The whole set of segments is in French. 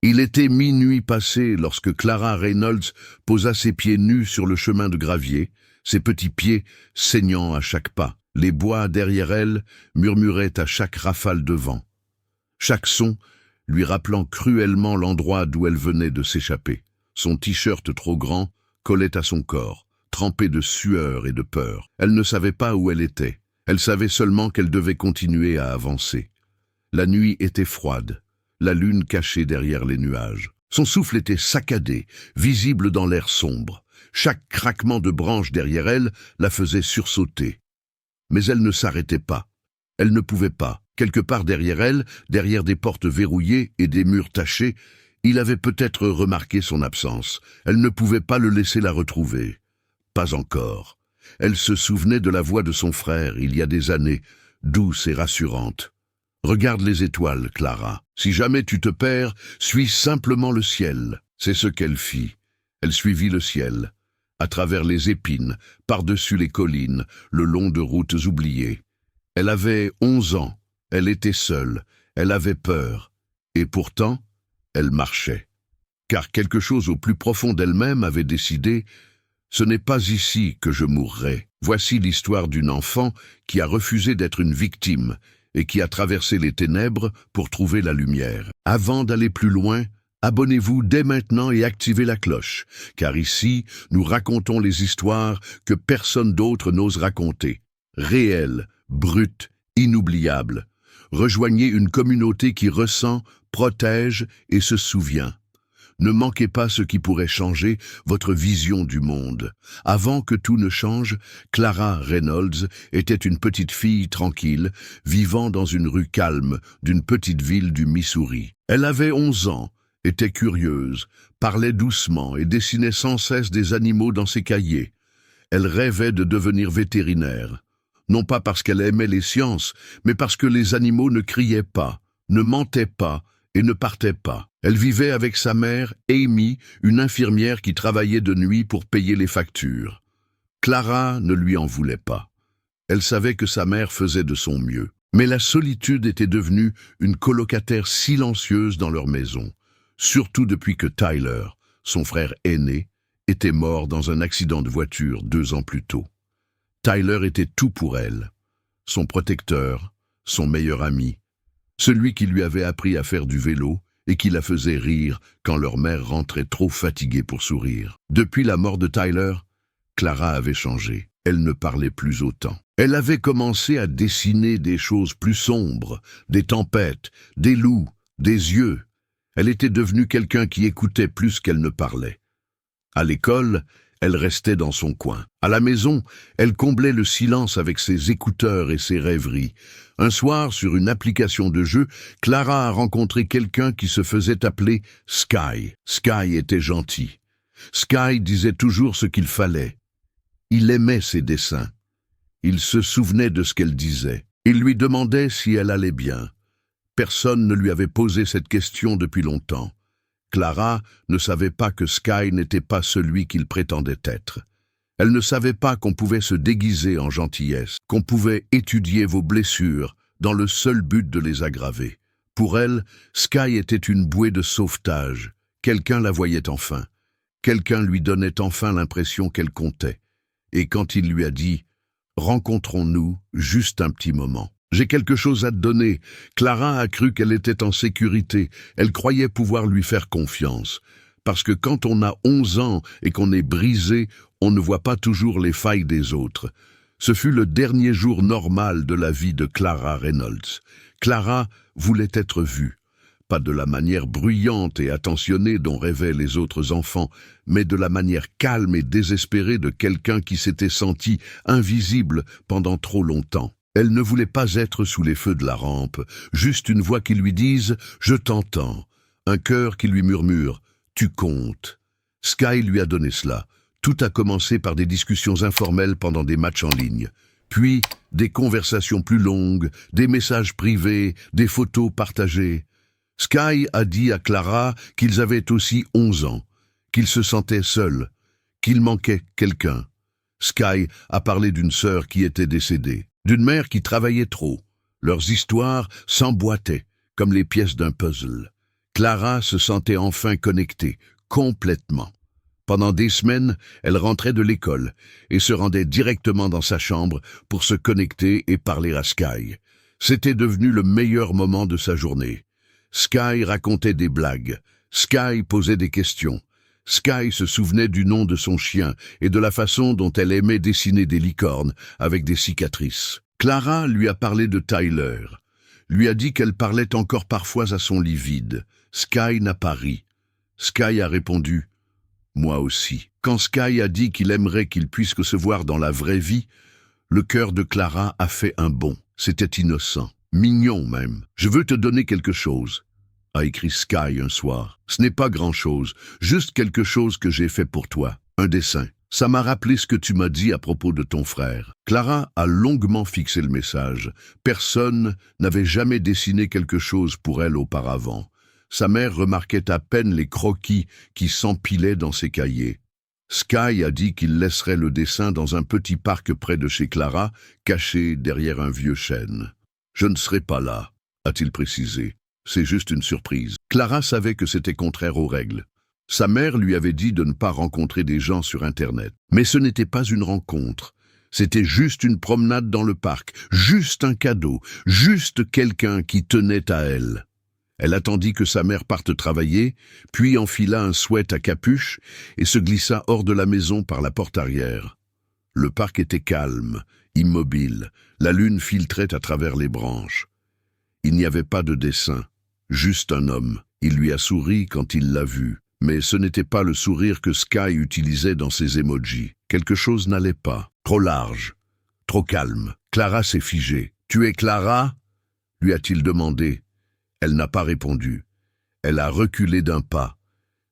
Il était minuit passé lorsque Clara Reynolds posa ses pieds nus sur le chemin de gravier, ses petits pieds saignant à chaque pas. Les bois derrière elle murmuraient à chaque rafale de vent. Chaque son lui rappelant cruellement l'endroit d'où elle venait de s'échapper. Son t-shirt trop grand collait à son corps, trempé de sueur et de peur. Elle ne savait pas où elle était. Elle savait seulement qu'elle devait continuer à avancer. La nuit était froide, la lune cachée derrière les nuages. Son souffle était saccadé, visible dans l'air sombre. Chaque craquement de branches derrière elle la faisait sursauter. Mais elle ne s'arrêtait pas. Elle ne pouvait pas. Quelque part derrière elle, derrière des portes verrouillées et des murs tachés, il avait peut-être remarqué son absence. Elle ne pouvait pas le laisser la retrouver. Pas encore. Elle se souvenait de la voix de son frère, il y a des années, douce et rassurante. « Regarde les étoiles, Clara. Si jamais tu te perds, suis simplement le ciel. » C'est ce qu'elle fit. Elle suivit le ciel, à travers les épines, par-dessus les collines, le long de routes oubliées. Elle avait 11 ans, elle était seule, elle avait peur, et pourtant, elle marchait. Car quelque chose au plus profond d'elle-même avait décidé « Ce n'est pas ici que je mourrai ». Voici l'histoire d'une enfant qui a refusé d'être une victime et qui a traversé les ténèbres pour trouver la lumière. Avant d'aller plus loin, abonnez-vous dès maintenant et activez la cloche, car ici, nous racontons les histoires que personne d'autre n'ose raconter. Réelles, brutes, inoubliables. Rejoignez une communauté qui ressent, protège et se souvient. Ne manquez pas ce qui pourrait changer votre vision du monde. Avant que tout ne change, Clara Reynolds était une petite fille tranquille, vivant dans une rue calme d'une petite ville du Missouri. Elle avait 11 ans, était curieuse, parlait doucement et dessinait sans cesse des animaux dans ses cahiers. Elle rêvait de devenir vétérinaire. Non pas parce qu'elle aimait les sciences, mais parce que les animaux ne criaient pas, ne mentaient pas et ne partaient pas. Elle vivait avec sa mère, Amy, une infirmière qui travaillait de nuit pour payer les factures. Clara ne lui en voulait pas. Elle savait que sa mère faisait de son mieux. Mais la solitude était devenue une colocataire silencieuse dans leur maison, surtout depuis que Tyler, son frère aîné, était mort dans un accident de voiture 2 ans plus tôt. Tyler était tout pour elle, son protecteur, son meilleur ami, celui qui lui avait appris à faire du vélo et qui la faisait rire quand leur mère rentrait trop fatiguée pour sourire. Depuis la mort de Tyler, Clara avait changé. Elle ne parlait plus autant. Elle avait commencé à dessiner des choses plus sombres, des tempêtes, des loups, des yeux. Elle était devenue quelqu'un qui écoutait plus qu'elle ne parlait. À l'école, elle restait dans son coin. À la maison, elle comblait le silence avec ses écouteurs et ses rêveries. Un soir, sur une application de jeu, Clara a rencontré quelqu'un qui se faisait appeler Sky. Sky était gentil. Sky disait toujours ce qu'il fallait. Il aimait ses dessins. Il se souvenait de ce qu'elle disait. Il lui demandait si elle allait bien. Personne ne lui avait posé cette question depuis longtemps. Clara ne savait pas que Sky n'était pas celui qu'il prétendait être. Elle ne savait pas qu'on pouvait se déguiser en gentillesse, qu'on pouvait étudier vos blessures dans le seul but de les aggraver. Pour elle, Sky était une bouée de sauvetage. Quelqu'un la voyait enfin. Quelqu'un lui donnait enfin l'impression qu'elle comptait. Et quand il lui a dit « Rencontrons-nous juste un petit moment ». J'ai quelque chose à te donner. Clara a cru qu'elle était en sécurité. Elle croyait pouvoir lui faire confiance. Parce que quand on a 11 ans et qu'on est brisé, on ne voit pas toujours les failles des autres. Ce fut le dernier jour normal de la vie de Clara Reynolds. Clara voulait être vue. Pas de la manière bruyante et attentionnée dont rêvaient les autres enfants, mais de la manière calme et désespérée de quelqu'un qui s'était senti invisible pendant trop longtemps. Elle ne voulait pas être sous les feux de la rampe, juste une voix qui lui dise « Je t'entends », un cœur qui lui murmure « Tu comptes ». Sky lui a donné cela. Tout a commencé par des discussions informelles pendant des matchs en ligne. Puis, des conversations plus longues, des messages privés, des photos partagées. Sky a dit à Clara qu'ils avaient aussi 11 ans, qu'ils se sentaient seuls, qu'il manquait quelqu'un. Sky a parlé d'une sœur qui était décédée, d'une mère qui travaillait trop. Leurs histoires s'emboîtaient, comme les pièces d'un puzzle. Clara se sentait enfin connectée, complètement. Pendant des semaines, elle rentrait de l'école et se rendait directement dans sa chambre pour se connecter et parler à Sky. C'était devenu le meilleur moment de sa journée. Sky racontait des blagues. Sky posait des questions. Sky se souvenait du nom de son chien et de la façon dont elle aimait dessiner des licornes avec des cicatrices. Clara lui a parlé de Tyler. Lui a dit qu'elle parlait encore parfois à son lit vide. Sky n'a pas ri. Sky a répondu « Moi aussi ». Quand Sky a dit qu'il aimerait qu'ils puissent se voir dans la vraie vie, le cœur de Clara a fait un bond. C'était innocent, mignon même. « Je veux te donner quelque chose », a écrit Sky un soir. « Ce n'est pas grand-chose, juste quelque chose que j'ai fait pour toi. Un dessin. Ça m'a rappelé ce que tu m'as dit à propos de ton frère. » Clara a longuement fixé le message. Personne n'avait jamais dessiné quelque chose pour elle auparavant. Sa mère remarquait à peine les croquis qui s'empilaient dans ses cahiers. Sky a dit qu'il laisserait le dessin dans un petit parc près de chez Clara, caché derrière un vieux chêne. « Je ne serai pas là », a-t-il précisé. « C'est juste une surprise. » Clara savait que c'était contraire aux règles. Sa mère lui avait dit de ne pas rencontrer des gens sur Internet. Mais ce n'était pas une rencontre. C'était juste une promenade dans le parc, juste un cadeau, juste quelqu'un qui tenait à elle. Elle attendit que sa mère parte travailler, puis enfila un sweat à capuche et se glissa hors de la maison par la porte arrière. Le parc était calme, immobile, la lune filtrait à travers les branches. Il n'y avait pas de dessin, juste un homme. Il lui a souri quand il l'a vu, mais ce n'était pas le sourire que Sky utilisait dans ses emojis. Quelque chose n'allait pas, trop large, trop calme. Clara s'est figée. « Tu es Clara ?» lui a-t-il demandé. Elle n'a pas répondu. Elle a reculé d'un pas.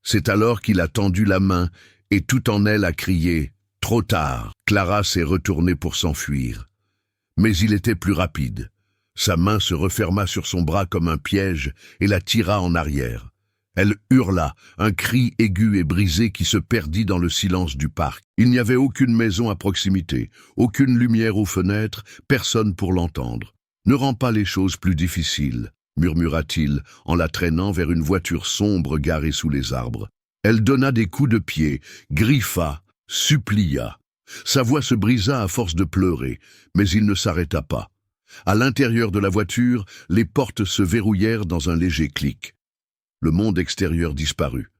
C'est alors qu'il a tendu la main et tout en elle a crié « Trop tard !» Clara s'est retournée pour s'enfuir. Mais il était plus rapide. Sa main se referma sur son bras comme un piège et la tira en arrière. Elle hurla, un cri aigu et brisé qui se perdit dans le silence du parc. Il n'y avait aucune maison à proximité, aucune lumière aux fenêtres, personne pour l'entendre. « Ne rends pas les choses plus difficiles », murmura-t-il en la traînant vers une voiture sombre garée sous les arbres. Elle donna des coups de pied, griffa, supplia. Sa voix se brisa à force de pleurer, mais il ne s'arrêta pas. À l'intérieur de la voiture, les portes se verrouillèrent dans un léger clic. Le monde extérieur disparut.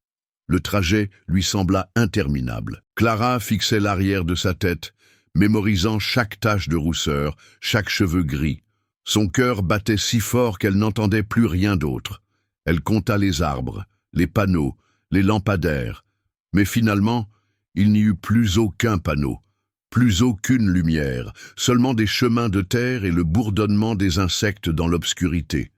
Le trajet lui sembla interminable. Clara fixait l'arrière de sa tête, mémorisant chaque tache de rousseur, chaque cheveu gris. Son cœur battait si fort qu'elle n'entendait plus rien d'autre. Elle compta les arbres, les panneaux, les lampadaires. Mais finalement, il n'y eut plus aucun panneau, plus aucune lumière, seulement des chemins de terre et le bourdonnement des insectes dans l'obscurité.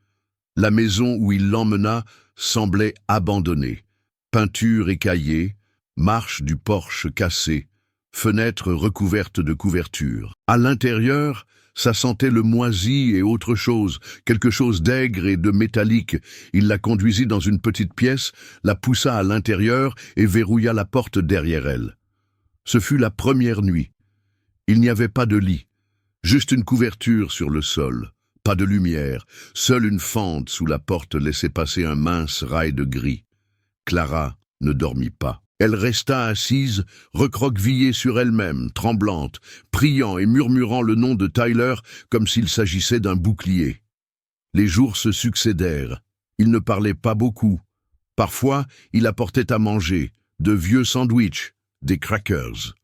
La maison où il l'emmena semblait abandonnée. Peinture écaillée, marche du porche cassée, fenêtres recouvertes de couvertures. À l'intérieur, ça sentait le moisi et autre chose, quelque chose d'aigre et de métallique. Il la conduisit dans une petite pièce, la poussa à l'intérieur et verrouilla la porte derrière elle. Ce fut la première nuit. Il n'y avait pas de lit, juste une couverture sur le sol, pas de lumière, seule une fente sous la porte laissait passer un mince rail de gris. Clara ne dormit pas. Elle resta assise, recroquevillée sur elle-même, tremblante, priant et murmurant le nom de Tyler comme s'il s'agissait d'un bouclier. Les jours se succédèrent. Il ne parlait pas beaucoup. Parfois, il apportait à manger, de vieux sandwichs, des crackers.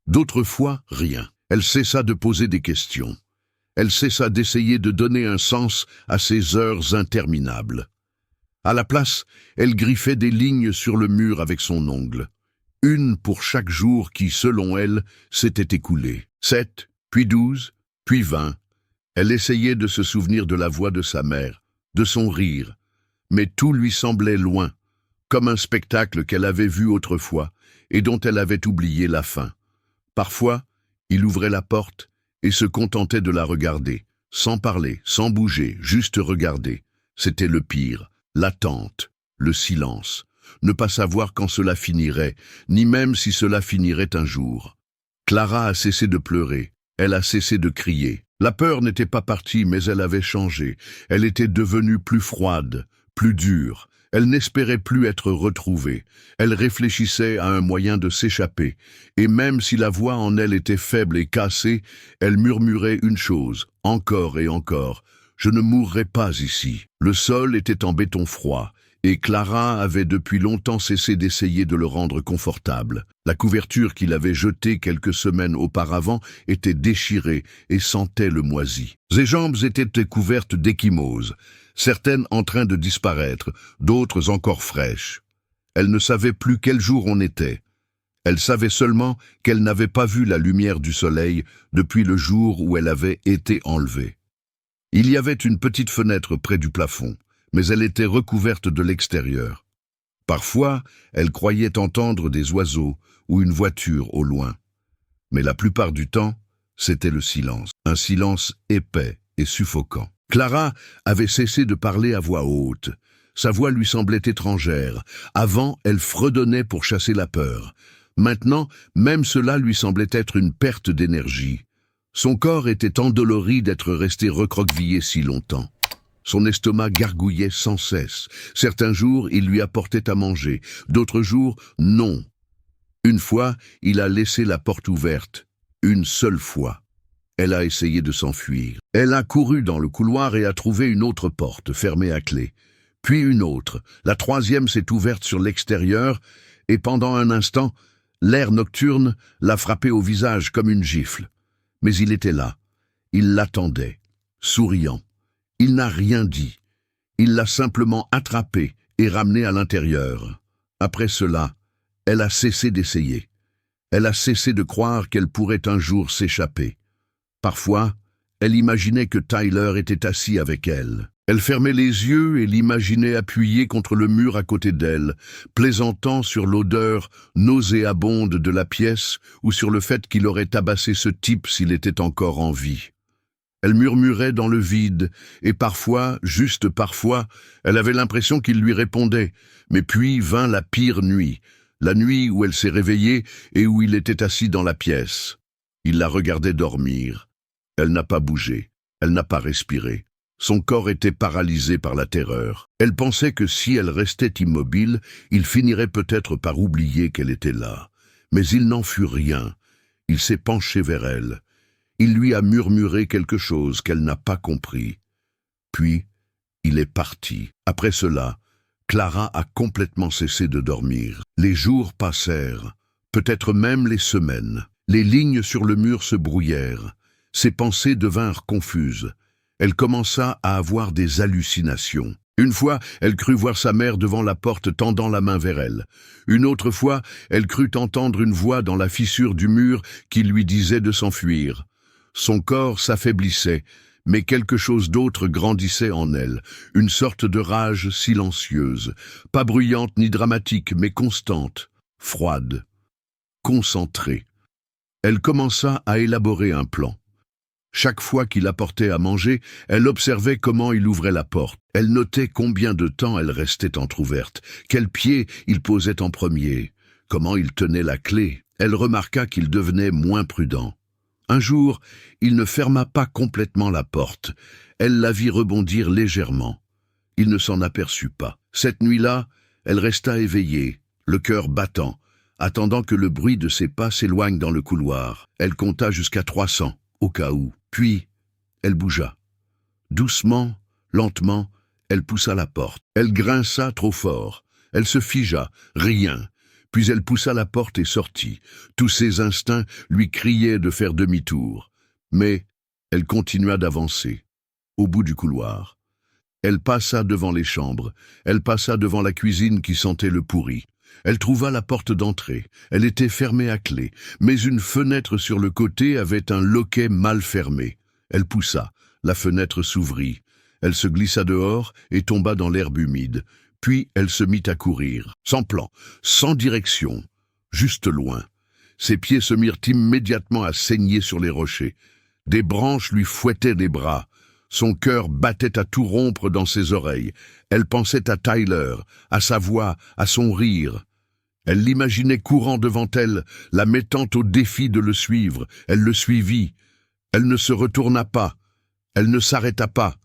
D'autres fois, rien. Elle cessa de poser des questions. Elle cessa d'essayer de donner un sens à ces heures interminables. À la place, elle griffait des lignes sur le mur avec son ongle. Une pour chaque jour qui, selon elle, s'était écoulé. 7, puis 12, puis 20. Elle essayait de se souvenir de la voix de sa mère, de son rire. Mais tout lui semblait loin, comme un spectacle qu'elle avait vu autrefois et dont elle avait oublié la fin. Parfois, il ouvrait la porte et se contentait de la regarder, sans parler, sans bouger, juste regarder. C'était le pire. L'attente, le silence, ne pas savoir quand cela finirait, ni même si cela finirait un jour. Clara a cessé de pleurer, elle a cessé de crier. La peur n'était pas partie, mais elle avait changé. Elle était devenue plus froide, plus dure. Elle n'espérait plus être retrouvée. Elle réfléchissait à un moyen de s'échapper. Et même si la voix en elle était faible et cassée, elle murmurait une chose, encore et encore. « Je ne mourrai pas ici. » Le sol était en béton froid, et Clara avait depuis longtemps cessé d'essayer de le rendre confortable. La couverture qu'il avait jetée quelques semaines auparavant était déchirée et sentait le moisi. Ses jambes étaient couvertes d'échymoses, certaines en train de disparaître, d'autres encore fraîches. Elle ne savait plus quel jour on était. Elle savait seulement qu'elle n'avait pas vu la lumière du soleil depuis le jour où elle avait été enlevée. Il y avait une petite fenêtre près du plafond, mais elle était recouverte de l'extérieur. Parfois, elle croyait entendre des oiseaux ou une voiture au loin. Mais la plupart du temps, c'était le silence, un silence épais et suffocant. Clara avait cessé de parler à voix haute. Sa voix lui semblait étrangère. Avant, elle fredonnait pour chasser la peur. Maintenant, même cela lui semblait être une perte d'énergie. Son corps était endolori d'être resté recroquevillé si longtemps. Son estomac gargouillait sans cesse. Certains jours, il lui apportait à manger. D'autres jours, non. Une fois, il a laissé la porte ouverte. Une seule fois. Elle a essayé de s'enfuir. Elle a couru dans le couloir et a trouvé une autre porte, fermée à clé. Puis une autre. La troisième s'est ouverte sur l'extérieur et pendant un instant, l'air nocturne l'a frappé au visage comme une gifle. Mais il était là. Il l'attendait, souriant. Il n'a rien dit. Il l'a simplement attrapée et ramenée à l'intérieur. Après cela, elle a cessé d'essayer. Elle a cessé de croire qu'elle pourrait un jour s'échapper. Parfois, elle imaginait que Tyler était assis avec elle. Elle fermait les yeux et l'imaginait appuyé contre le mur à côté d'elle, plaisantant sur l'odeur nauséabonde de la pièce ou sur le fait qu'il aurait tabassé ce type s'il était encore en vie. Elle murmurait dans le vide, et parfois, juste parfois, elle avait l'impression qu'il lui répondait. Mais puis vint la pire nuit, la nuit où elle s'est réveillée et où il était assis dans la pièce. Il la regardait dormir. Elle n'a pas bougé, elle n'a pas respiré. Son corps était paralysé par la terreur. Elle pensait que si elle restait immobile, il finirait peut-être par oublier qu'elle était là. Mais il n'en fut rien. Il s'est penché vers elle. Il lui a murmuré quelque chose qu'elle n'a pas compris. Puis, il est parti. Après cela, Clara a complètement cessé de dormir. Les jours passèrent, peut-être même les semaines. Les lignes sur le mur se brouillèrent. Ses pensées devinrent confuses. Elle commença à avoir des hallucinations. Une fois, elle crut voir sa mère devant la porte tendant la main vers elle. Une autre fois, elle crut entendre une voix dans la fissure du mur qui lui disait de s'enfuir. Son corps s'affaiblissait, mais quelque chose d'autre grandissait en elle, une sorte de rage silencieuse, pas bruyante ni dramatique, mais constante, froide, concentrée. Elle commença à élaborer un plan. Chaque fois qu'il apportait à manger, elle observait comment il ouvrait la porte. Elle notait combien de temps elle restait entr'ouverte, quel pied il posait en premier, comment il tenait la clé. Elle remarqua qu'il devenait moins prudent. Un jour, il ne ferma pas complètement la porte. Elle la vit rebondir légèrement. Il ne s'en aperçut pas. Cette nuit-là, elle resta éveillée, le cœur battant, attendant que le bruit de ses pas s'éloigne dans le couloir. Elle compta jusqu'à 300, au cas où. Puis, elle bougea. Doucement, lentement, elle poussa la porte. Elle grinça trop fort. Elle se figea, rien. Puis elle poussa la porte et sortit. Tous ses instincts lui criaient de faire demi-tour. Mais elle continua d'avancer. Au bout du couloir. Elle passa devant les chambres. Elle passa devant la cuisine qui sentait le pourri. Elle trouva la porte d'entrée. Elle était fermée à clé, mais une fenêtre sur le côté avait un loquet mal fermé. Elle poussa. La fenêtre s'ouvrit. Elle se glissa dehors et tomba dans l'herbe humide. Puis elle se mit à courir, sans plan, sans direction, juste loin. Ses pieds se mirent immédiatement à saigner sur les rochers. Des branches lui fouettaient les bras. Son cœur battait à tout rompre dans ses oreilles. Elle pensait à Tyler, à sa voix, à son rire. Elle l'imaginait courant devant elle, la mettant au défi de le suivre. Elle le suivit. Elle ne se retourna pas. Elle ne s'arrêta pas.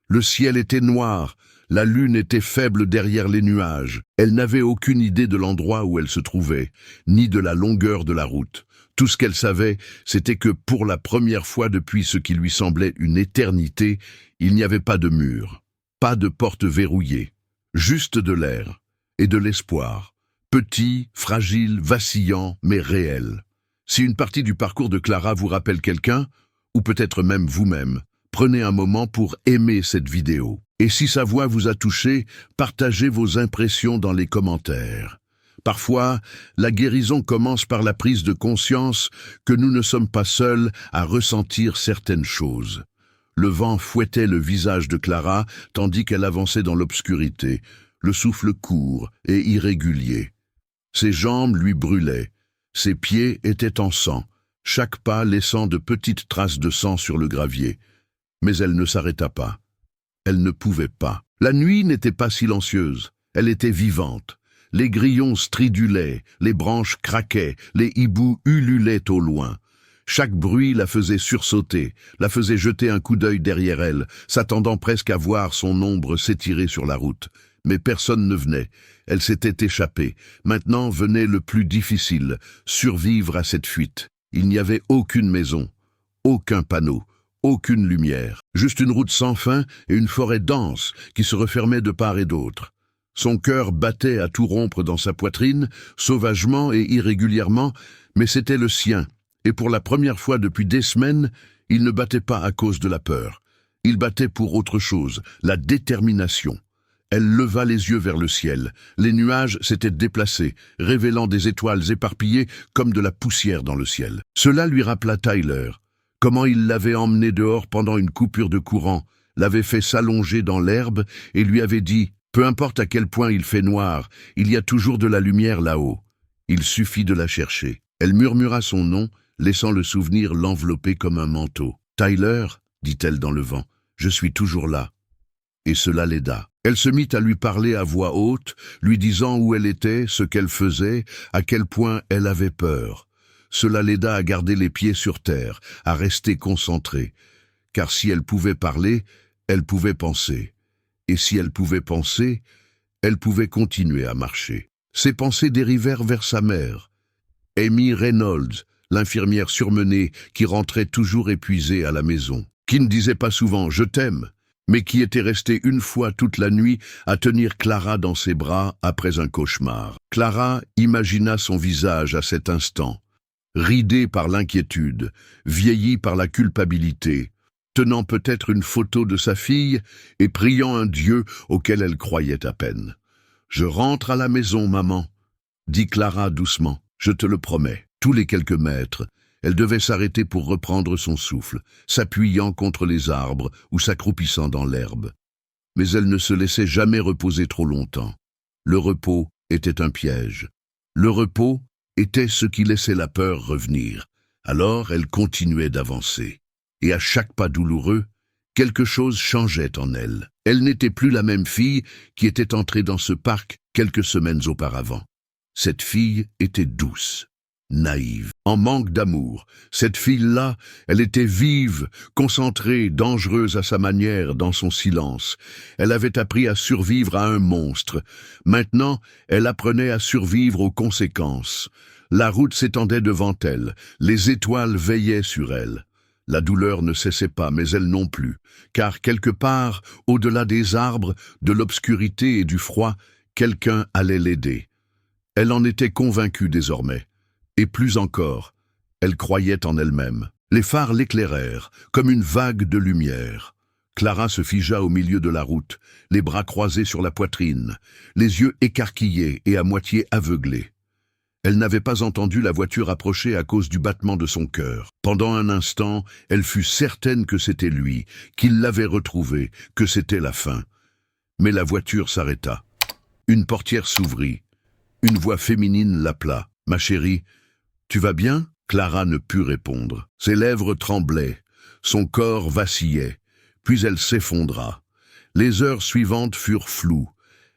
Le ciel était noir. La lune était faible derrière les nuages. Elle n'avait aucune idée de l'endroit où elle se trouvait, ni de la longueur de la route. Tout ce qu'elle savait, c'était que pour la première fois depuis ce qui lui semblait une éternité, il n'y avait pas de mur, pas de porte verrouillée, juste de l'air et de l'espoir, petit, fragile, vacillant, mais réel. Si une partie du parcours de Clara vous rappelle quelqu'un, ou peut-être même vous-même, prenez un moment pour aimer cette vidéo. Et si sa voix vous a touché, partagez vos impressions dans les commentaires. Parfois, la guérison commence par la prise de conscience que nous ne sommes pas seuls à ressentir certaines choses. Le vent fouettait le visage de Clara tandis qu'elle avançait dans l'obscurité, le souffle court et irrégulier. Ses jambes lui brûlaient, ses pieds étaient en sang, chaque pas laissant de petites traces de sang sur le gravier. Mais elle ne s'arrêta pas. Elle ne pouvait pas. La nuit n'était pas silencieuse, elle était vivante. Les grillons stridulaient, les branches craquaient, les hiboux ululaient au loin. Chaque bruit la faisait sursauter, la faisait jeter un coup d'œil derrière elle, s'attendant presque à voir son ombre s'étirer sur la route. Mais personne ne venait. Elle s'était échappée. Maintenant venait le plus difficile, survivre à cette fuite. Il n'y avait aucune maison, aucun panneau, aucune lumière. Juste une route sans fin et une forêt dense qui se refermait de part et d'autre. Son cœur battait à tout rompre dans sa poitrine, sauvagement et irrégulièrement, mais c'était le sien. Et pour la première fois depuis des semaines, il ne battait pas à cause de la peur. Il battait pour autre chose, la détermination. Elle leva les yeux vers le ciel. Les nuages s'étaient déplacés, révélant des étoiles éparpillées comme de la poussière dans le ciel. Cela lui rappela Tyler. Comment il l'avait emmené dehors pendant une coupure de courant, l'avait fait s'allonger dans l'herbe et lui avait dit « Peu importe à quel point il fait noir, il y a toujours de la lumière là-haut. Il suffit de la chercher. » Elle murmura son nom, laissant le souvenir l'envelopper comme un manteau. « Tyler, dit-elle dans le vent, je suis toujours là. » Et cela l'aida. Elle se mit à lui parler à voix haute, lui disant où elle était, ce qu'elle faisait, à quel point elle avait peur. Cela l'aida à garder les pieds sur terre, à rester concentrée. Car si elle pouvait parler, elle pouvait penser. Et si elle pouvait penser, elle pouvait continuer à marcher. Ses pensées dérivèrent vers sa mère. Amy Reynolds, l'infirmière surmenée qui rentrait toujours épuisée à la maison, qui ne disait pas souvent « je t'aime », mais qui était restée une fois toute la nuit à tenir Clara dans ses bras après un cauchemar. Clara imagina son visage à cet instant, ridé par l'inquiétude, vieilli par la culpabilité, tenant peut-être une photo de sa fille et priant un Dieu auquel elle croyait à peine. « Je rentre à la maison, maman, » dit Clara doucement. « Je te le promets. » Tous les quelques mètres, elle devait s'arrêter pour reprendre son souffle, s'appuyant contre les arbres ou s'accroupissant dans l'herbe. Mais elle ne se laissait jamais reposer trop longtemps. Le repos était un piège. Le repos était ce qui laissait la peur revenir. Alors elle continuait d'avancer. Et à chaque pas douloureux, quelque chose changeait en elle. Elle n'était plus la même fille qui était entrée dans ce parc quelques semaines auparavant. Cette fille était douce, naïve, en manque d'amour. Cette fille-là, elle était vive, concentrée, dangereuse à sa manière, dans son silence. Elle avait appris à survivre à un monstre. Maintenant, elle apprenait à survivre aux conséquences. La route s'étendait devant elle, les étoiles veillaient sur elle. La douleur ne cessait pas, mais elle non plus, car quelque part, au-delà des arbres, de l'obscurité et du froid, quelqu'un allait l'aider. Elle en était convaincue désormais. Et plus encore, elle croyait en elle-même. Les phares l'éclairèrent, comme une vague de lumière. Clara se figea au milieu de la route, les bras croisés sur la poitrine, les yeux écarquillés et à moitié aveuglés. Elle n'avait pas entendu la voiture approcher à cause du battement de son cœur. Pendant un instant, elle fut certaine que c'était lui, qu'il l'avait retrouvé, que c'était la fin. Mais la voiture s'arrêta. Une portière s'ouvrit. Une voix féminine l'appela. « Ma chérie, tu vas bien ?» Clara ne put répondre. Ses lèvres tremblaient, son corps vacillait, puis elle s'effondra. Les heures suivantes furent floues.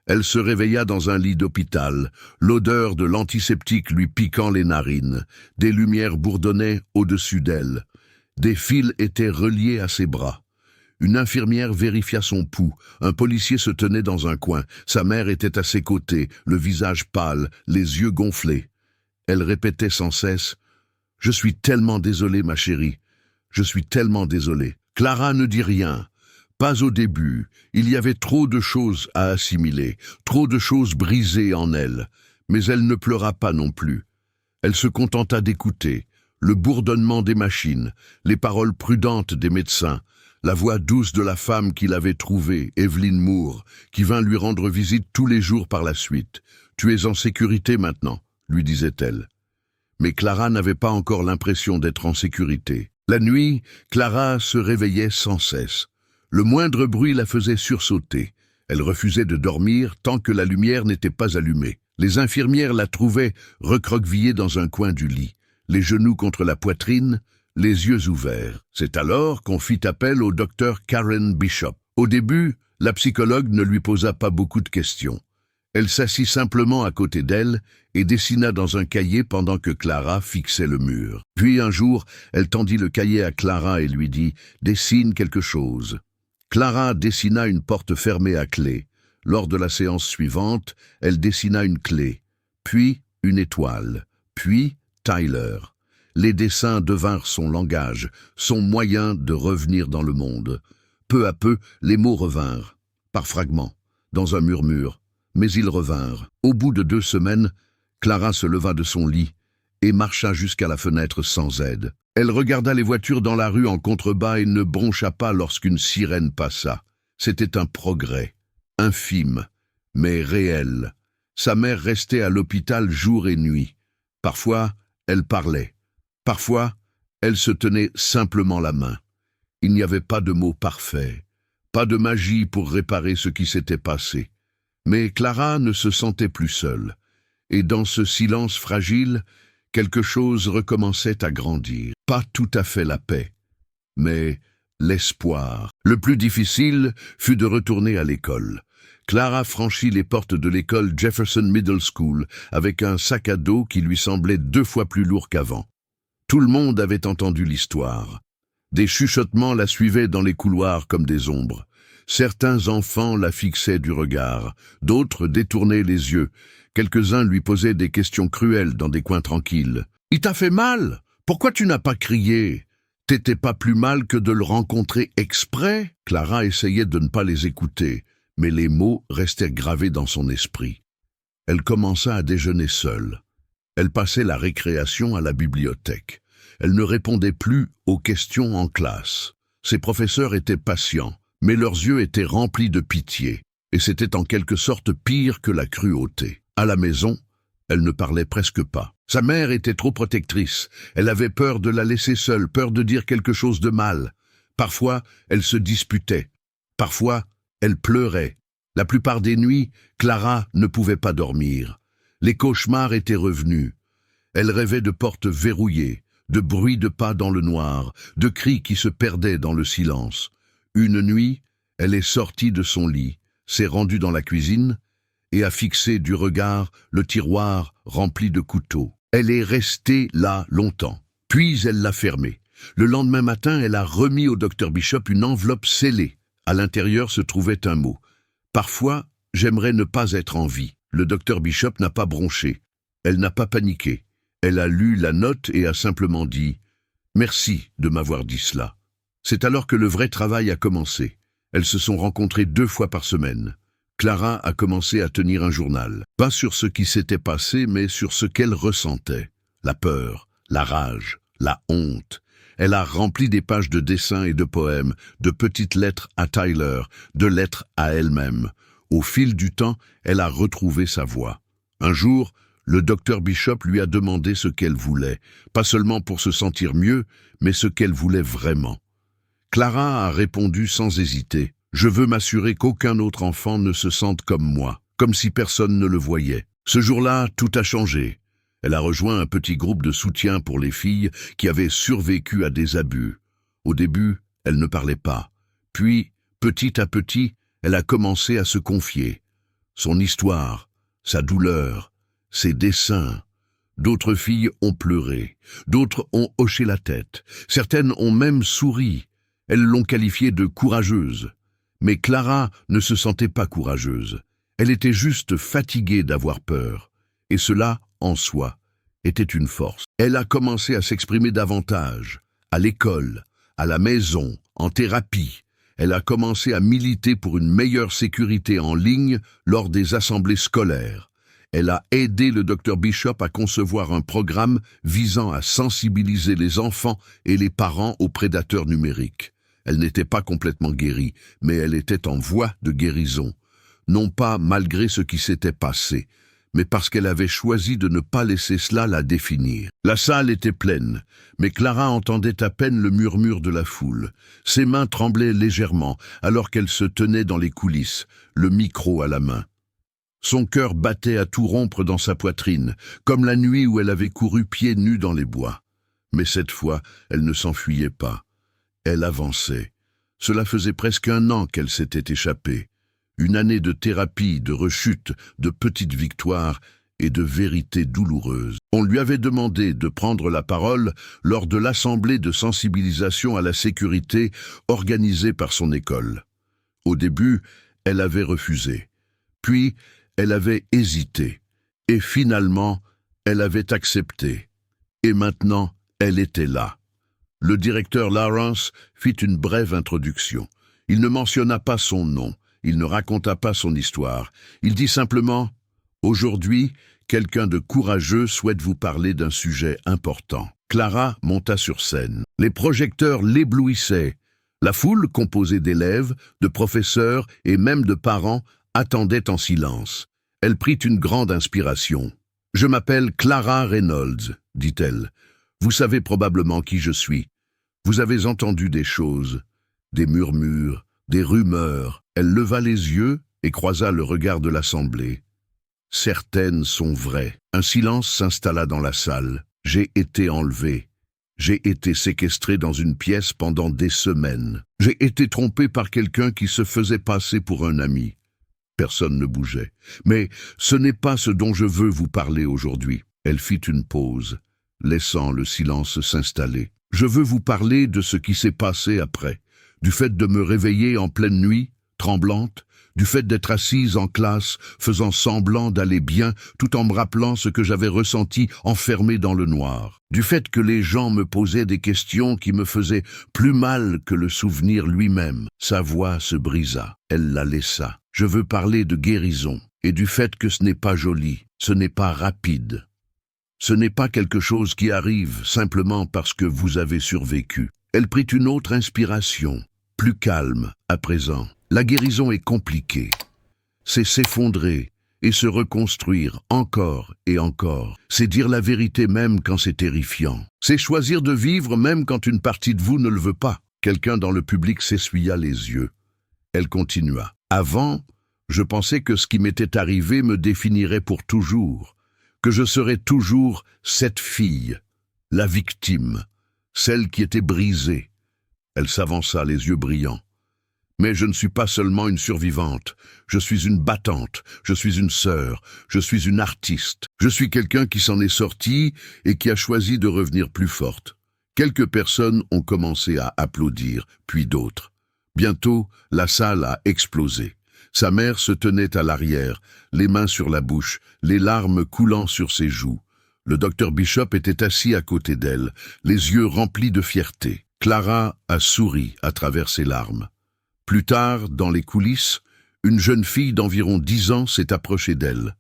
Elle se réveilla dans un lit d'hôpital, l'odeur de l'antiseptique lui piquant les narines. Des lumières bourdonnaient au-dessus d'elle. Des fils étaient reliés à ses bras. Une infirmière vérifia son pouls. Un policier se tenait dans un coin. Sa mère était à ses côtés, le visage pâle, les yeux gonflés. Elle répétait sans cesse « Je suis tellement désolée, ma chérie. Je suis tellement désolée. » Clara ne dit rien. Pas au début. Il y avait trop de choses à assimiler, trop de choses brisées en elle. Mais elle ne pleura pas non plus. Elle se contenta d'écouter. Le bourdonnement des machines, les paroles prudentes des médecins, la voix douce de la femme qu'il avait trouvée, Evelyn Moore, qui vint lui rendre visite tous les jours par la suite. « Tu es en sécurité maintenant », lui disait-elle. Mais Clara n'avait pas encore l'impression d'être en sécurité. La nuit, Clara se réveillait sans cesse. Le moindre bruit la faisait sursauter. Elle refusait de dormir tant que la lumière n'était pas allumée. Les infirmières la trouvaient recroquevillée dans un coin du lit, les genoux contre la poitrine, les yeux ouverts. C'est alors qu'on fit appel au docteur Karen Bishop. Au début, la psychologue ne lui posa pas beaucoup de questions. Elle s'assit simplement à côté d'elle et dessina dans un cahier pendant que Clara fixait le mur. Puis un jour, elle tendit le cahier à Clara et lui dit « Dessine quelque chose ». Clara dessina une porte fermée à clé. Lors de la séance suivante, elle dessina une clé, puis une étoile, puis Tyler. Les dessins devinrent son langage, son moyen de revenir dans le monde. Peu à peu, les mots revinrent, par fragments, dans un murmure, mais ils revinrent. Au bout de 2 semaines, Clara se leva de son lit et marcha jusqu'à la fenêtre sans aide. Elle regarda les voitures dans la rue en contrebas et ne broncha pas lorsqu'une sirène passa. C'était un progrès, infime, mais réel. Sa mère restait à l'hôpital jour et nuit. Parfois, elle parlait. Parfois, elle se tenait simplement la main. Il n'y avait pas de mots parfaits, pas de magie pour réparer ce qui s'était passé. Mais Clara ne se sentait plus seule. Et dans ce silence fragile, quelque chose recommençait à grandir. Pas tout à fait la paix, mais l'espoir. Le plus difficile fut de retourner à l'école. Clara franchit les portes de l'école Jefferson Middle School avec un sac à dos qui lui semblait 2 fois plus lourd qu'avant. Tout le monde avait entendu l'histoire. Des chuchotements la suivaient dans les couloirs comme des ombres. Certains enfants la fixaient du regard, d'autres détournaient les yeux. Quelques-uns lui posaient des questions cruelles dans des coins tranquilles. « Il t'a fait mal? Pourquoi tu n'as pas crié? T'étais pas plus mal que de le rencontrer exprès ?» Clara essayait de ne pas les écouter, mais les mots restèrent gravés dans son esprit. Elle commença à déjeuner seule. Elle passait la récréation à la bibliothèque. Elle ne répondait plus aux questions en classe. Ses professeurs étaient patients, mais leurs yeux étaient remplis de pitié, et c'était en quelque sorte pire que la cruauté. À la maison, elle ne parlait presque pas. Sa mère était trop protectrice. Elle avait peur de la laisser seule, peur de dire quelque chose de mal. Parfois, elle se disputait. Parfois, elle pleurait. La plupart des nuits, Clara ne pouvait pas dormir. Les cauchemars étaient revenus. Elle rêvait de portes verrouillées, de bruits de pas dans le noir, de cris qui se perdaient dans le silence. Une nuit, elle est sortie de son lit, s'est rendue dans la cuisine et a fixé du regard le tiroir rempli de couteaux. Elle est restée là longtemps, puis elle l'a fermé. Le lendemain matin, elle a remis au docteur Bishop une enveloppe scellée. À l'intérieur se trouvait un mot. « Parfois, j'aimerais ne pas être en vie. » Le docteur Bishop n'a pas bronché. Elle n'a pas paniqué. Elle a lu la note et a simplement dit « Merci de m'avoir dit cela ». C'est alors que le vrai travail a commencé. Elles se sont rencontrées 2 fois par semaine. Clara a commencé à tenir un journal. Pas sur ce qui s'était passé, mais sur ce qu'elle ressentait. La peur, la rage, la honte. Elle a rempli des pages de dessins et de poèmes, de petites lettres à Tyler, de lettres à elle-même. Au fil du temps, elle a retrouvé sa voix. Un jour, le docteur Bishop lui a demandé ce qu'elle voulait, pas seulement pour se sentir mieux, mais ce qu'elle voulait vraiment. Clara a répondu sans hésiter. « Je veux m'assurer qu'aucun autre enfant ne se sente comme moi, comme si personne ne le voyait. » Ce jour-là, tout a changé. Elle a rejoint un petit groupe de soutien pour les filles qui avaient survécu à des abus. Au début, elle ne parlait pas. Puis, petit à petit, elle a commencé à se confier. Son histoire, sa douleur, ses dessins. D'autres filles ont pleuré, d'autres ont hoché la tête, certaines ont même souri. Elles l'ont qualifiée de courageuse. Mais Clara ne se sentait pas courageuse. Elle était juste fatiguée d'avoir peur. Et cela, en soi, était une force. Elle a commencé à s'exprimer davantage, à l'école, à la maison, en thérapie. Elle a commencé à militer pour une meilleure sécurité en ligne lors des assemblées scolaires. Elle a aidé le Dr Bishop à concevoir un programme visant à sensibiliser les enfants et les parents aux prédateurs numériques. Elle n'était pas complètement guérie, mais elle était en voie de guérison. Non pas malgré ce qui s'était passé, mais parce qu'elle avait choisi de ne pas laisser cela la définir. La salle était pleine, mais Clara entendait à peine le murmure de la foule. Ses mains tremblaient légèrement, alors qu'elle se tenait dans les coulisses, le micro à la main. Son cœur battait à tout rompre dans sa poitrine, comme la nuit où elle avait couru pieds nus dans les bois. Mais cette fois, elle ne s'enfuyait pas. Elle avançait. Cela faisait presque 1 an qu'elle s'était échappée. Une année de thérapie, de rechutes, de petites victoires et de vérités douloureuses. On lui avait demandé de prendre la parole lors de l'assemblée de sensibilisation à la sécurité organisée par son école. Au début, elle avait refusé. Puis, elle avait hésité. Et finalement, elle avait accepté. Et maintenant, elle était là. Le directeur Lawrence fit une brève introduction. Il ne mentionna pas son nom. Il ne raconta pas son histoire. Il dit simplement « Aujourd'hui, quelqu'un de courageux souhaite vous parler d'un sujet important. » Clara monta sur scène. Les projecteurs l'éblouissaient. La foule, composée d'élèves, de professeurs et même de parents, attendait en silence. Elle prit une grande inspiration. « Je m'appelle Clara Reynolds, dit-elle. Vous savez probablement qui je suis. Vous avez entendu des choses, des murmures, des rumeurs. » Elle leva les yeux et croisa le regard de l'assemblée. Certaines sont vraies. Un silence s'installa dans la salle. J'ai été enlevé. J'ai été séquestré dans une pièce pendant des semaines. J'ai été trompé par quelqu'un qui se faisait passer pour un ami. Personne ne bougeait. Mais ce n'est pas ce dont je veux vous parler aujourd'hui. Elle fit une pause, laissant le silence s'installer. Je veux vous parler de ce qui s'est passé après, du fait de me réveiller en pleine nuit, tremblante, du fait d'être assise en classe, faisant semblant d'aller bien, tout en me rappelant ce que j'avais ressenti enfermé dans le noir, du fait que les gens me posaient des questions qui me faisaient plus mal que le souvenir lui-même. Sa voix se brisa, elle la laissa. Je veux parler de guérison, et du fait que ce n'est pas joli, ce n'est pas rapide. Ce n'est pas quelque chose qui arrive simplement parce que vous avez survécu. Elle prit une autre inspiration, plus calme à présent. La guérison est compliquée. C'est s'effondrer et se reconstruire encore et encore. C'est dire la vérité même quand c'est terrifiant. C'est choisir de vivre même quand une partie de vous ne le veut pas. Quelqu'un dans le public s'essuya les yeux. Elle continua. Avant, je pensais que ce qui m'était arrivé me définirait pour toujours, que je serais toujours cette fille, la victime, celle qui était brisée. Elle s'avança, les yeux brillants. Mais je ne suis pas seulement une survivante, je suis une battante, je suis une sœur, je suis une artiste. Je suis quelqu'un qui s'en est sorti et qui a choisi de revenir plus forte. Quelques personnes ont commencé à applaudir, puis d'autres. Bientôt, la salle a explosé. Sa mère se tenait à l'arrière, les mains sur la bouche, les larmes coulant sur ses joues. Le docteur Bishop était assis à côté d'elle, les yeux remplis de fierté. Clara a souri à travers ses larmes. Plus tard, dans les coulisses, une jeune fille d'environ 10 ans s'est approchée d'elle,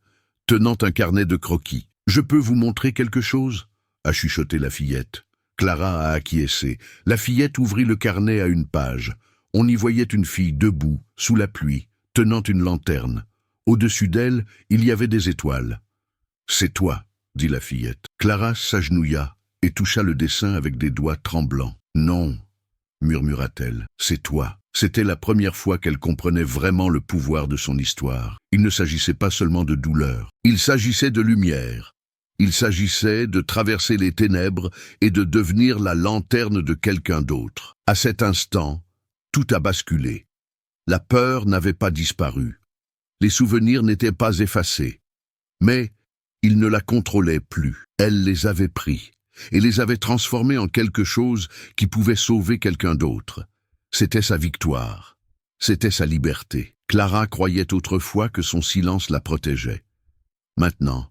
tenant un carnet de croquis. « Je peux vous montrer quelque chose ?» a chuchoté la fillette. Clara a acquiescé. La fillette ouvrit le carnet à une page. On y voyait une fille debout, sous la pluie, tenant une lanterne. Au-dessus d'elle, il y avait des étoiles. « C'est toi », dit la fillette. Clara s'agenouilla et toucha le dessin avec des doigts tremblants. « Non », murmura-t-elle, « c'est toi ». C'était la première fois qu'elle comprenait vraiment le pouvoir de son histoire. Il ne s'agissait pas seulement de douleur. Il s'agissait de lumière. Il s'agissait de traverser les ténèbres et de devenir la lanterne de quelqu'un d'autre. À cet instant, tout a basculé. La peur n'avait pas disparu. Les souvenirs n'étaient pas effacés. Mais ils ne la contrôlaient plus. Elle les avait pris et les avait transformés en quelque chose qui pouvait sauver quelqu'un d'autre. C'était sa victoire. C'était sa liberté. Clara croyait autrefois que son silence la protégeait. Maintenant,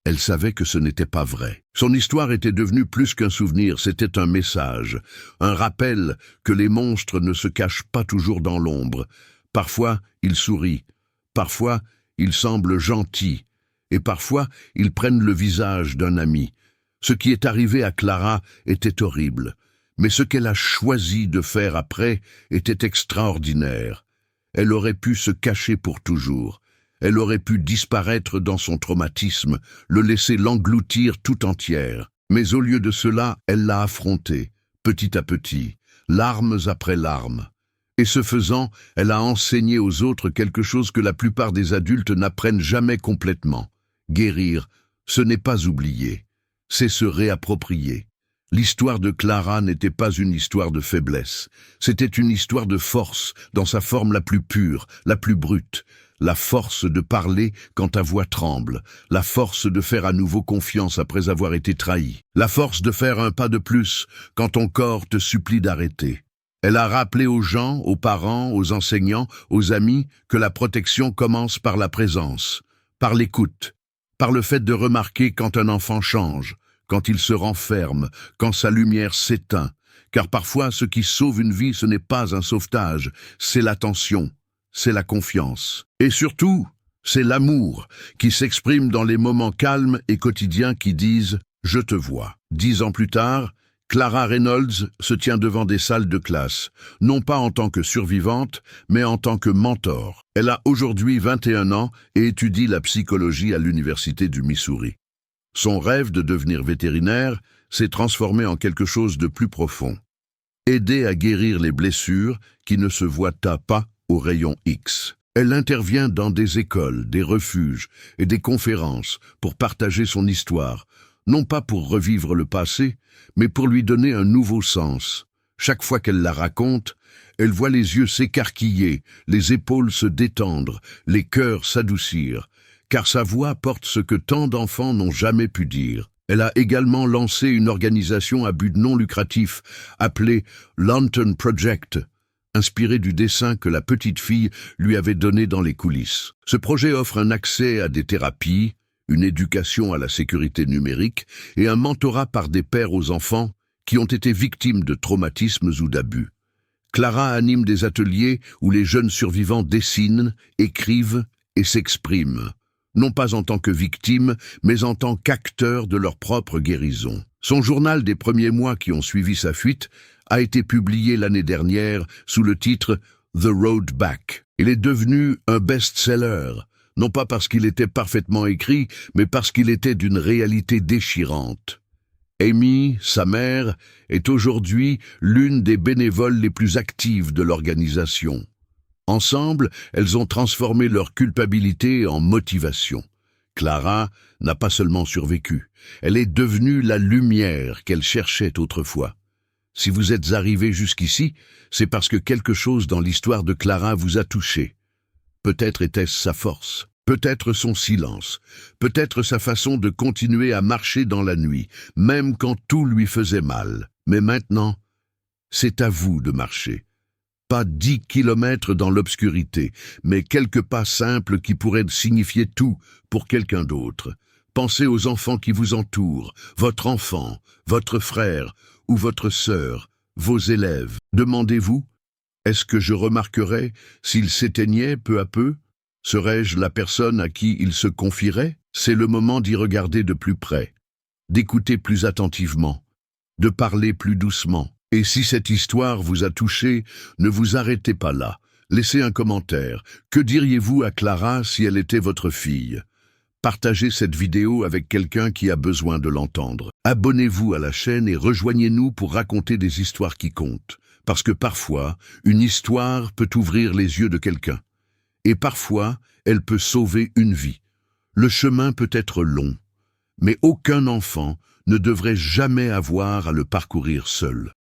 elle savait que ce n'était pas vrai. Son histoire était devenue plus qu'un souvenir, c'était un message, un rappel que les monstres ne se cachent pas toujours dans l'ombre. Parfois, ils sourient, parfois, ils semblent gentils, et parfois, ils prennent le visage d'un ami. Ce qui est arrivé à Clara était horrible, mais ce qu'elle a choisi de faire après était extraordinaire. Elle aurait pu se cacher pour toujours. Elle aurait pu disparaître dans son traumatisme, le laisser l'engloutir tout entière. Mais au lieu de cela, elle l'a affronté, petit à petit, larmes après larmes. Et ce faisant, elle a enseigné aux autres quelque chose que la plupart des adultes n'apprennent jamais complètement. Guérir, ce n'est pas oublier, c'est se réapproprier. L'histoire de Clara n'était pas une histoire de faiblesse, c'était une histoire de force dans sa forme la plus pure, la plus brute. La force de parler quand ta voix tremble, la force de faire à nouveau confiance après avoir été trahi, la force de faire un pas de plus quand ton corps te supplie d'arrêter. Elle a rappelé aux gens, aux parents, aux enseignants, aux amis que la protection commence par la présence, par l'écoute, par le fait de remarquer quand un enfant change, quand il se renferme, quand sa lumière s'éteint, car parfois ce qui sauve une vie ce n'est pas un sauvetage, c'est l'attention. C'est la confiance. Et surtout, c'est l'amour qui s'exprime dans les moments calmes et quotidiens qui disent « Je te vois ». 10 ans plus tard, Clara Reynolds se tient devant des salles de classe, non pas en tant que survivante, mais en tant que mentor. Elle a aujourd'hui 21 ans et étudie la psychologie à l'Université du Missouri. Son rêve de devenir vétérinaire s'est transformé en quelque chose de plus profond. Aider à guérir les blessures qui ne se voient pas au rayon X. Elle intervient dans des écoles, des refuges et des conférences pour partager son histoire, non pas pour revivre le passé, mais pour lui donner un nouveau sens. Chaque fois qu'elle la raconte, elle voit les yeux s'écarquiller, les épaules se détendre, les cœurs s'adoucir, car sa voix porte ce que tant d'enfants n'ont jamais pu dire. Elle a également lancé une organisation à but non lucratif appelée Lantern Project, inspiré du dessin que la petite fille lui avait donné dans les coulisses. Ce projet offre un accès à des thérapies, une éducation à la sécurité numérique et un mentorat par des pères aux enfants qui ont été victimes de traumatismes ou d'abus. Clara anime des ateliers où les jeunes survivants dessinent, écrivent et s'expriment, non pas en tant que victimes, mais en tant qu'acteurs de leur propre guérison. Son journal des premiers mois qui ont suivi sa fuite a été publié l'année dernière sous le titre « The Road Back ». Il est devenu un best-seller, non pas parce qu'il était parfaitement écrit, mais parce qu'il était d'une réalité déchirante. Amy, sa mère, est aujourd'hui l'une des bénévoles les plus actives de l'organisation. Ensemble, elles ont transformé leur culpabilité en motivation. Clara n'a pas seulement survécu, elle est devenue la lumière qu'elle cherchait autrefois. Si vous êtes arrivé jusqu'ici, c'est parce que quelque chose dans l'histoire de Clara vous a touché. Peut-être était-ce sa force, peut-être son silence, peut-être sa façon de continuer à marcher dans la nuit, même quand tout lui faisait mal. Mais maintenant, c'est à vous de marcher. Pas 10 kilomètres dans l'obscurité, mais quelques pas simples qui pourraient signifier tout pour quelqu'un d'autre. Pensez aux enfants qui vous entourent, votre enfant, votre frère ou votre sœur, vos élèves. Demandez-vous, est-ce que je remarquerais s'il s'éteignait peu à peu? Serais-je la personne à qui il se confierait? C'est le moment d'y regarder de plus près, d'écouter plus attentivement, de parler plus doucement. Et si cette histoire vous a touché, ne vous arrêtez pas là. Laissez un commentaire. Que diriez-vous à Clara si elle était votre fille? Partagez cette vidéo avec quelqu'un qui a besoin de l'entendre. Abonnez-vous à la chaîne et rejoignez-nous pour raconter des histoires qui comptent. Parce que parfois, une histoire peut ouvrir les yeux de quelqu'un. Et parfois, elle peut sauver une vie. Le chemin peut être long, mais aucun enfant ne devrait jamais avoir à le parcourir seul.